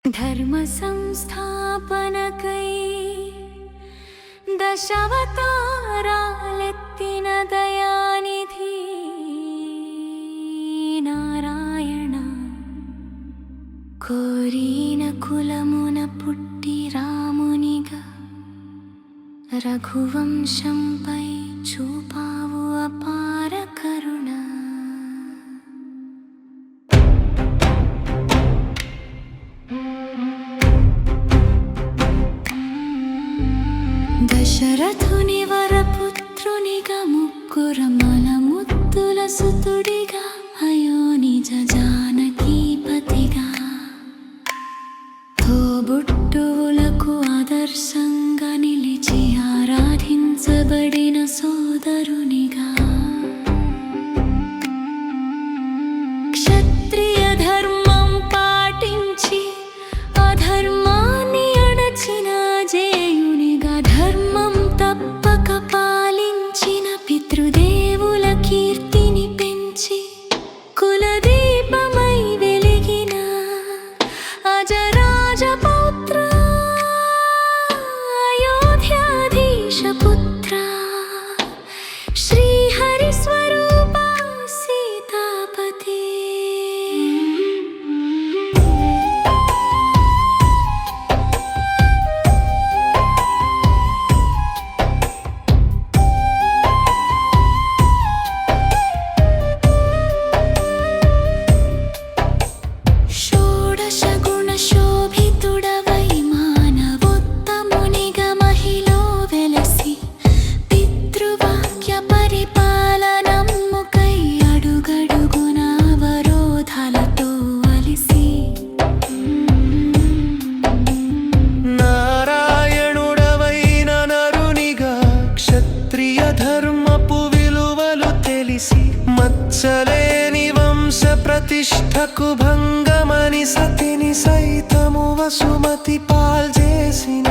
धर्म संस्थापनकै दशावतारालेत्तिन दयानिधि नारायण कोरीन कुलमुन पुट्टि रामुनिगा रघुवंशंपै చూపావు అపార కరుణ దశరథుని వరపుత్రునిగా ముక్కురమల ముద్దుల సుతుడిగా అయోనిజ జానకీపతిగా తోబుట్టువులకు ఆదర్శంగా నిలిచి ఆరాధించబడిన సోదరునిగా క్షత్రియ ధర్మం పాటించి అధర్మాన్ని అణచిన జేయునిగా ధర్మం తప్పక పాలించిన పితృదేవుల కీర్తిని పెంచి కులదీపమై వెలిగిన అజరాజ పౌత్ర అయోధ్యాధీశ పుత్ర శ్రీహరి స్వరూప సీతాపతి షోడశ గుణ శోభితుడవై మానవోత్తమునిగా మహిలో వెలసి పితృవాక్య పరిపాలనముకై అడుగడుగున అవరోధాలతో అలిసి నారాయణుడవైన నరునిగా క్షత్రియ ధర్మపు విలువలు తెలిసి మచ్చలేని వంశ ప్రతిష్టకు భంగమని సతిని సైతము వసుమతి పాల్చేసిన